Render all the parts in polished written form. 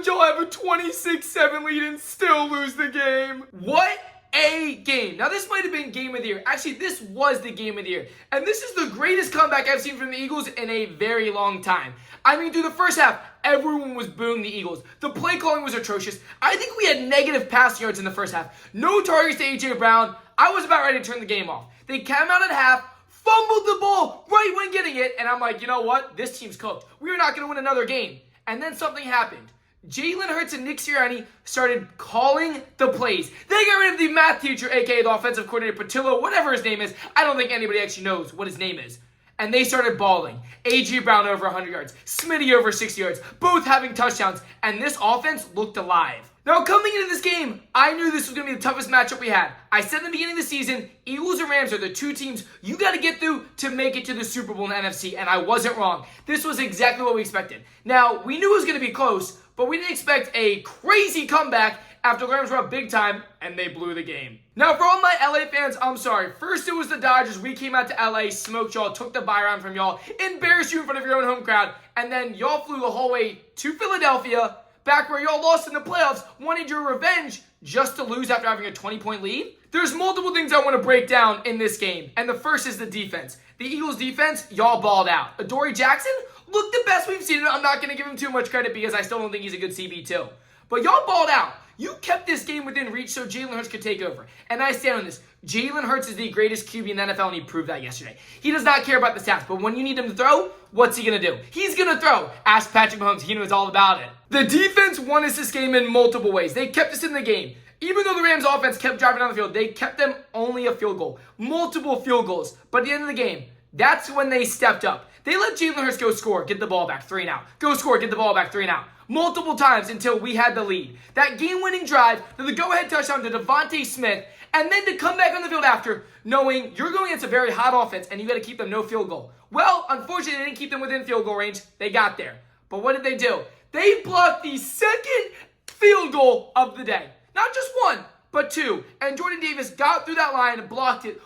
y'all have a 26-7 lead and still lose the game. What a game. Now, this might have been game of the year. Actually, this was the game of the year. And this is the greatest comeback I've seen from the Eagles in a very long time. I mean, through the first half, everyone was booing the Eagles. The play calling was atrocious. I think we had negative passing yards in the first half. No targets to A.J. Brown. I was about ready to turn the game off. They came out at half, fumbled the ball right when getting it, and I'm like, you know what? This team's cooked. We are not going to win another game. And then something happened. Jalen Hurts and Nick Sirianni started calling the plays. They got rid of the math teacher, a.k.a. the offensive coordinator, Patillo, whatever his name is. I don't think anybody actually knows what his name is. And they started balling. A.J. Brown over 100 yards. Smitty over 60 yards. Both having touchdowns. And this offense looked alive. Now, coming into this game, I knew this was going to be the toughest matchup we had. I said in the beginning of the season, Eagles and Rams are the two teams you got to get through to make it to the Super Bowl in the NFC, and I wasn't wrong. This was exactly what we expected. Now, we knew it was going to be close, but we didn't expect a crazy comeback after the Rams were up big time, and they blew the game. Now, for all my LA fans, I'm sorry. First, it was the Dodgers. We came out to LA, smoked y'all, took the bye round from y'all, embarrassed you in front of your own home crowd, and then y'all flew the whole way to Philadelphia, back where y'all lost in the playoffs, wanted your revenge just to lose after having a 20-point lead? There's multiple things I want to break down in this game, and the first is the defense. The Eagles' defense, y'all balled out. Adoree Jackson looked the best we've seen. I'm not going to give him too much credit because I still don't think he's a good CB2. But y'all balled out. You kept this game within reach so Jalen Hurts could take over. And I stand on this. Jalen Hurts is the greatest QB in the NFL, and he proved that yesterday. He does not care about the stats, but when you need him to throw, what's he going to do? He's going to throw. Ask Patrick Mahomes. He knows all about it. The defense won us this game in multiple ways. They kept us in the game. Even though the Rams offense kept driving down the field, they kept them only a field goal. Multiple field goals. But at the end of the game, that's when they stepped up. They let Jalen Hurts go score, get the ball back, 3 and out. Go score, get the ball back, 3 and out. Multiple times until we had the lead. That game-winning drive, to the go-ahead touchdown to Devontae Smith, and then to come back on the field after, knowing you're going against a very hot offense and you got to keep them no field goal. Well, unfortunately, they didn't keep them within field goal range. They got there. But what did they do? They blocked the second field goal of the day. Not just one, but two. And Jordan Davis got through that line and blocked it,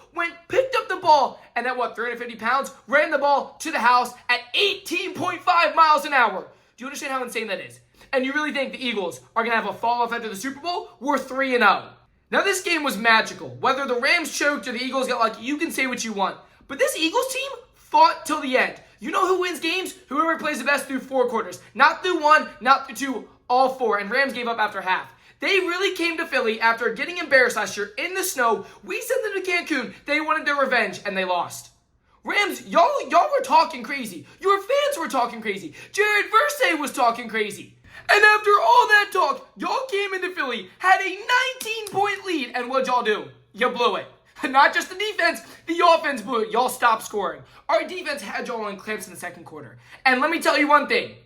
picked up the ball, and at 350 pounds, ran the ball to the house at 18.5 miles an hour. Do you understand how insane that is? And you really think the Eagles are going to have a fall-off after the Super Bowl? We're 3-0. Now, this game was magical. Whether the Rams choked or the Eagles got lucky, you can say what you want. But this Eagles team fought till the end. You know who wins games? Whoever plays the best through 4 quarters. Not through 1, not through 2, all 4. And Rams gave up after half. They really came to Philly after getting embarrassed last year in the snow. We sent them to Cancun. They wanted their revenge, and they lost. Rams, y'all were talking crazy. Your fans were talking crazy. Jared Versay was talking crazy. And after all that talk, y'all came into Philly, had a 19-point lead, and what'd y'all do? You blew it. Not just the defense, the offense blew it. Y'all stopped scoring. Our defense had y'all on clamps in the second quarter. And let me tell you one thing.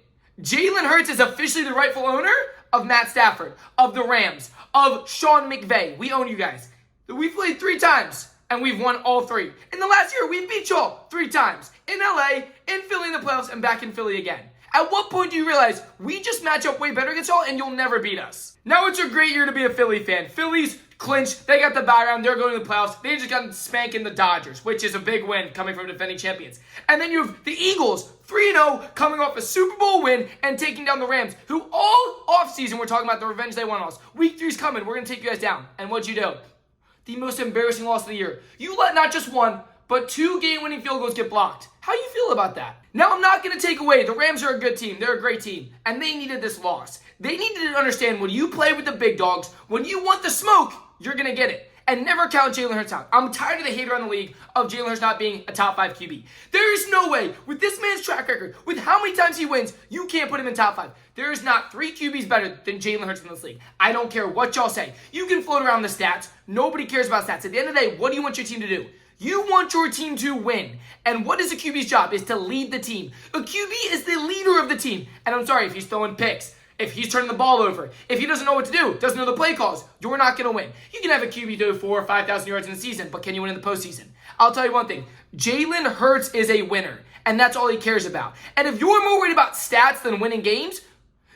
Jalen Hurts is officially the rightful owner of Matt Stafford, of the Rams, of Sean McVay. We own you guys. We've played 3 times, and we've won all 3. In the last year, we beat y'all 3 times. In LA, in Philly in the playoffs, and back in Philly again. At what point do you realize we just match up way better against y'all and you'll never beat us? Now it's a great year to be a Philly fan. Phillies clinched. They got the bye round. They're going to the playoffs. They just got spanking the Dodgers, which is a big win coming from defending champions. And then you have the Eagles, 3-0, coming off a Super Bowl win and taking down the Rams, who all offseason we're talking about the revenge they want on us. Week 3's coming. We're going to take you guys down. And what'd you do? The most embarrassing loss of the year. You let not just 1, but 2 game-winning field goals get blocked. How do you feel about that? Now, I'm not going to take away. The Rams are a good team. They're a great team. And they needed this loss. They needed to understand when you play with the big dogs, when you want the smoke, you're going to get it. And never count Jalen Hurts out. I'm tired of the hate around the league of Jalen Hurts not being a top 5 QB. There is no way, with this man's track record, with how many times he wins, you can't put him in top 5. There is not 3 QBs better than Jalen Hurts in this league. I don't care what y'all say. You can float around the stats. Nobody cares about stats. At the end of the day, what do you want your team to do? You want your team to win. And what is a QB's job? Is to lead the team. A QB is the leader of the team. And I'm sorry if he's throwing picks, if he's turning the ball over, if he doesn't know what to do, doesn't know the play calls, you're not going to win. You can have a QB throw 4,000 or 5,000 yards in the season, but can you win in the postseason? I'll tell you one thing. Jalen Hurts is a winner, and that's all he cares about. And if you're more worried about stats than winning games,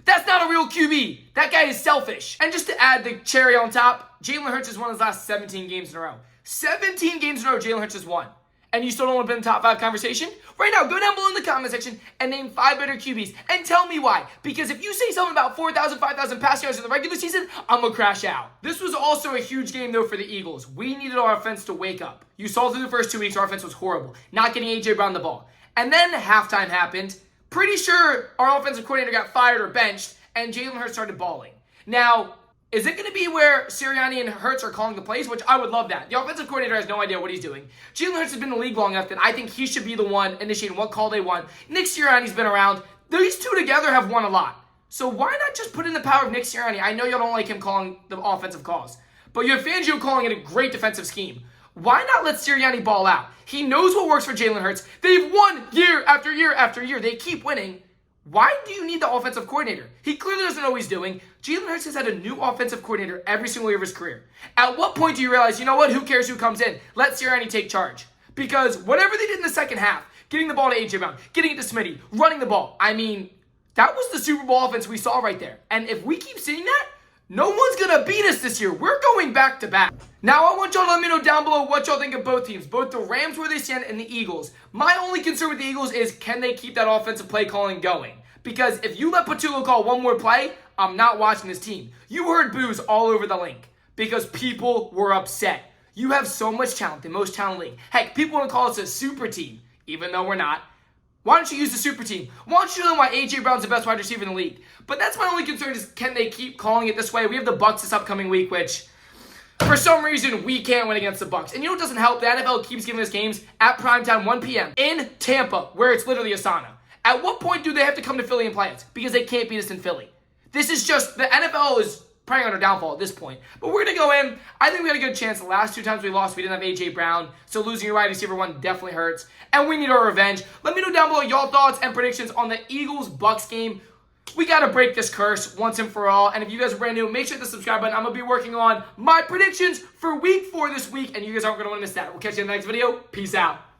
that's not a real QB. That guy is selfish. And just to add the cherry on top, Jalen Hurts has won his last 17 games in a row. 17 games in a row Jalen Hurts has won. and you still don't want to be in the top 5 conversation? Right now, go down below in the comment section and name 5 better QBs and tell me why. Because if you say something about 4,000, 5,000 passing yards in the regular season, I'm going to crash out. This was also a huge game, though, for the Eagles. We needed our offense to wake up. You saw through the first 2 weeks, our offense was horrible. Not getting A.J. Brown the ball. And then halftime happened. Pretty sure our offensive coordinator got fired or benched, and Jalen Hurts started balling. Now, is it going to be where Sirianni and Hurts are calling the plays? Which I would love that. The offensive coordinator has no idea what he's doing. Jalen Hurts has been in the league long enough that I think he should be the one initiating what call they want. Nick Sirianni's been around. These two together have won a lot. So why not just put in the power of Nick Sirianni? I know y'all don't like him calling the offensive calls, but you have Fangio calling it a great defensive scheme. Why not let Sirianni ball out? He knows what works for Jalen Hurts. They've won year after year after year. They keep winning. Why do you need the offensive coordinator? He clearly doesn't know what he's doing. Jalen Hurts has had a new offensive coordinator every single year of his career. At what point do you realize, you know what, who cares who comes in? Let Sirianni take charge. Because whatever they did in the second half, getting the ball to A.J. Brown, getting it to Smitty, running the ball, I mean, that was the Super Bowl offense we saw right there. And if we keep seeing that, no one's going to beat us this year. We're going back to back. Now, I want y'all to let me know down below what y'all think of both teams, both the Rams where they stand and the Eagles. My only concern with the Eagles is can they keep that offensive play calling going? Because if you let Patullo call one more play, I'm not watching this team. You heard boos all over the link because people were upset. You have so much talent, the most talented league. Heck, people want to call us a super team, even though we're not. Why don't you use the super team? Why don't you show them why A.J. Brown's the best wide receiver in the league? But that's my only concern is can they keep calling it this way? We have the Bucs this upcoming week, which for some reason we can't win against the Bucs. And you know what doesn't help? The NFL keeps giving us games at primetime 1 p.m. in Tampa, where it's literally a sauna. At what point do they have to come to Philly and play us? Because they can't beat us in Philly. This is just, the NFL is preying on our downfall at this point. But we're going to go in. I think we had a good chance. The last 2 times we lost, we didn't have A.J. Brown. So losing your wide receiver one definitely hurts. And we need our revenge. Let me know down below y'all thoughts and predictions on the Eagles-Bucs game. We got to break this curse once and for all. And if you guys are brand new, make sure to hit the subscribe button. I'm going to be working on my predictions for week 4 this week. And you guys aren't going to want to miss that. We'll catch you in the next video. Peace out.